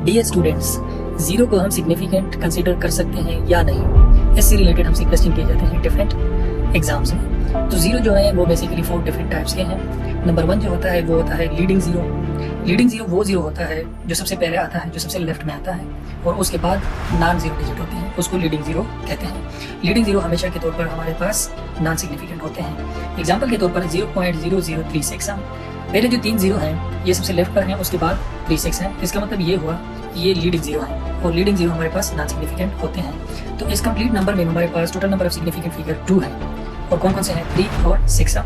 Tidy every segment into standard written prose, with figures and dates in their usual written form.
Dear students, zero को हम significant consider कर सकते हैं या नहीं, इससे रिलेटेड हमसे क्वेश्चन किए जाते हैं डिफरेंट एग्जाम्स में। तो जीरो जो है वो बेसिकली 4 डिफरेंट टाइप्स के हैं। नंबर 1 जो होता है वो होता है लीडिंग जीरो। लीडिंग जीरो वो जीरो होता है जो सबसे पहले आता है, जो सबसे लेफ्ट में आता है और उसके बाद नॉन जीरो डिजिट होते हैं, उसको लीडिंग जीरो कहते हैं। लीडिंग जीरो हमेशा के तौर पर हमारे पास नॉन सिग्निफिकेंट होते हैं। एग्जाम्पल के तौर पर 0.0036 पहले जो 3 जीरो हैं ये सबसे लेफ्ट पर हैं, उसके बाद 36 हैं। इसका मतलब ये हुआ कि ये लीडिंग जीरो है और लीडिंग जीरो हमारे पास नॉन सिग्निफिकेंट होते हैं। तो इस कंप्लीट नंबर में हमारे पास total number of significant figure 2 है और कौन कौन से हैं 3 और 6।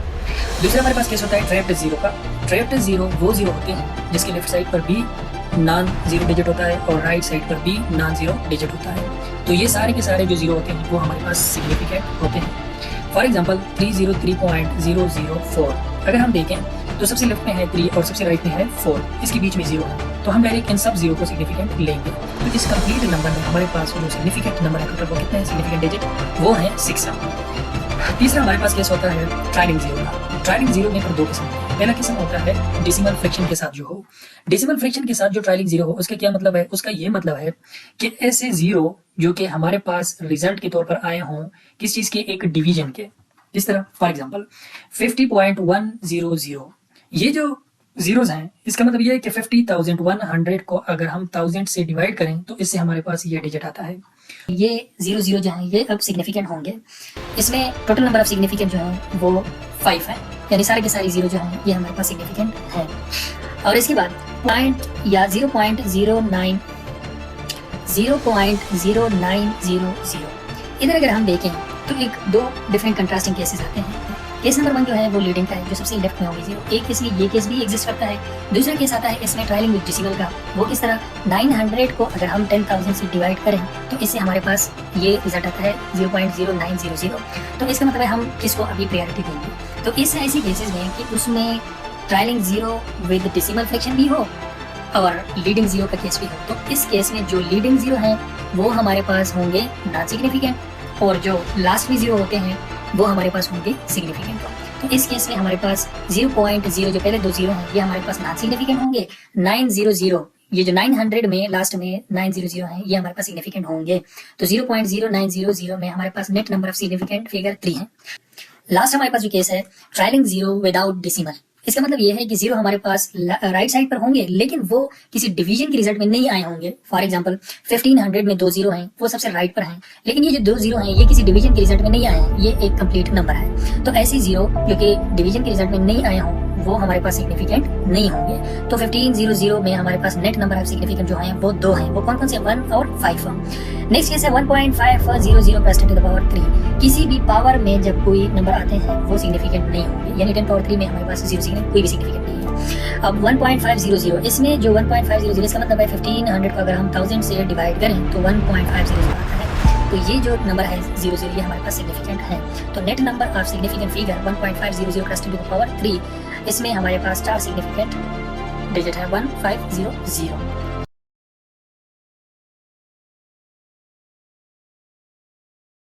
दूसरा हमारे पास केस होता है ट्रैप्ड जीरो का। ट्रैप्ड जीरो वो जीरो होते हैं जिसके लेफ्ट साइड पर भी नॉन जीरो डिजिट होता है और राइट साइड पर भी नॉन जीरो डिजिट होता है। तो ये सारे के सारे जो जीरो होते हैं वो हमारे पास सिग्निफिकेंट होते हैं। फॉर एग्जाम्पल 303.004 अगर हम देखें तो सबसे लेफ्ट में है 3 और सबसे राइट में है 4, इसके बीच में 0 है, तो हम डायरेक्ट इन सब जीरो को सिग्निफिकेंट लेंगे। तो इस कंप्लीट नंबर में हमारे पास जो सिग्निफिकेंट नंबर है टोटल वो कितने हैं सिग्निफिकेंट डिजिट, वो है 6। तीसरा हमारे पास केस होता है ट्रायलिंग जीरो का। ट्रायलिंग जीरो में 2 किस्म है। पहला किस्म होता है डेसिमल फ्रैक्शन के साथ जो हो। डेसिमल फ्रैक्शन के साथ जो ट्रायलिंग जीरो हो उसका क्या मतलब है, उसका ये मतलब है कि ऐसे जीरो जो कि हमारे पास रिजल्ट के तौर पर आए हों किस चीज के, एक डिवीजन के। इस तरह फॉर एग्जांपल 50.100, ये जो जीरोस हैं इसका मतलब ये है कि 50,100 को अगर हम 1000 से डिवाइड करें तो इससे हमारे पास ये डिजिट आता है। ये 00 जो है ये अब सिग्निफिकेंट होंगे। इसमें टोटल नंबर ऑफ सिग्निफिकेंट जो है वो 5 है, यानी सारे के सारे जीरो जो हैं ये हमारे पास सिग्निफिकेंट है। और इसके बाद पॉइंट या 0.0900 इधर अगर हम देखें तो 2 डिफरेंट कंट्रास्टिंग केसेस आते हैं। केस नंबर 1 जो है वो लीडिंग का है, जो सबसे लेफ्ट में होगी जीरो। एक इसलिए ये केस भी एग्जिस्ट करता है। दूसरा केस आता है इसमें ट्रायलिंग विद डेसिमल का। वो किस तरह 900 को अगर हम 10,000 से डिवाइड करें तो इससे हमारे पास ये रिजल्ट आता है 0.0900। तो इसका मतलब है हम किसको अभी प्रायोरिटी देंगे। तो इस ऐसी केसेस में कि उसमें ट्रायलिंग जीरो विद डेसिमल फ्रैक्शन भी हो और लीडिंग जीरो का केस भी हो, तो इस केस में जो लीडिंग जीरो है वो हमारे पास होंगे नॉन सिग्निफिकेंट और जो लास्ट में जीरो होते हैं वो हमारे पास होंगे सिग्निफिकेंट। तो इस केस में हमारे पास 0.0 जो पहले 2 जीरो हैं ये हमारे पास नॉन सिग्निफिकेंट होंगे। 900 ये जो 900 में लास्ट में 900 है ये हमारे पास सिग्निफिकेंट होंगे। तो 0.0900 में हमारे पास net number of significant figure 3 है। लास्ट हमारे पास जो केस है ट्रायलिंग जीरो विदाउट डेसिमल। इसका मतलब ये है कि जीरो हमारे पास राइट साइड पर होंगे लेकिन वो किसी डिवीजन के रिजल्ट में नहीं आए होंगे। फॉर एग्जांपल 1500 में 2 जीरो हैं, वो सबसे राइट पर हैं, लेकिन ये जो 2 जीरो हैं ये किसी डिवीजन के रिजल्ट में नहीं आए हैं, ये एक कंप्लीट नंबर है। तो ऐसी जीरो जो कि डिवीजन के रिजल्ट में नहीं आए हों वो हमारे पास सिग्निफिकेंट नहीं होंगे। तो 1500 में हमारे पास नेट नंबर ऑफ सिग्निफिकेंट जो हैं वो 2 हैं। वो कौन कौन से, 1 और 5। नेक्स्ट केस है 1.500 10 to the power 3। किसी भी पावर में जब कोई नंबर आते हैं वो सिग्निफिकेंट नहीं होंगे, यानी 10 power 3 में हमारे पास कोई भी सिग्निफिकेंट नहीं है। अब 1.500 इसमें जो 1.500 इसका मतलब है 1500 को अगर हम 1000 से डिवाइड करें तो 1.500 आता है। तो ये जो नंबर है 00 ये हमारे पास सिग्निफिकेंट है। तो net number of significant figure 1.500 10 to the power 3, इसमें हमारे पास 4 सिग्निफिकेंट डिजिट है 1500।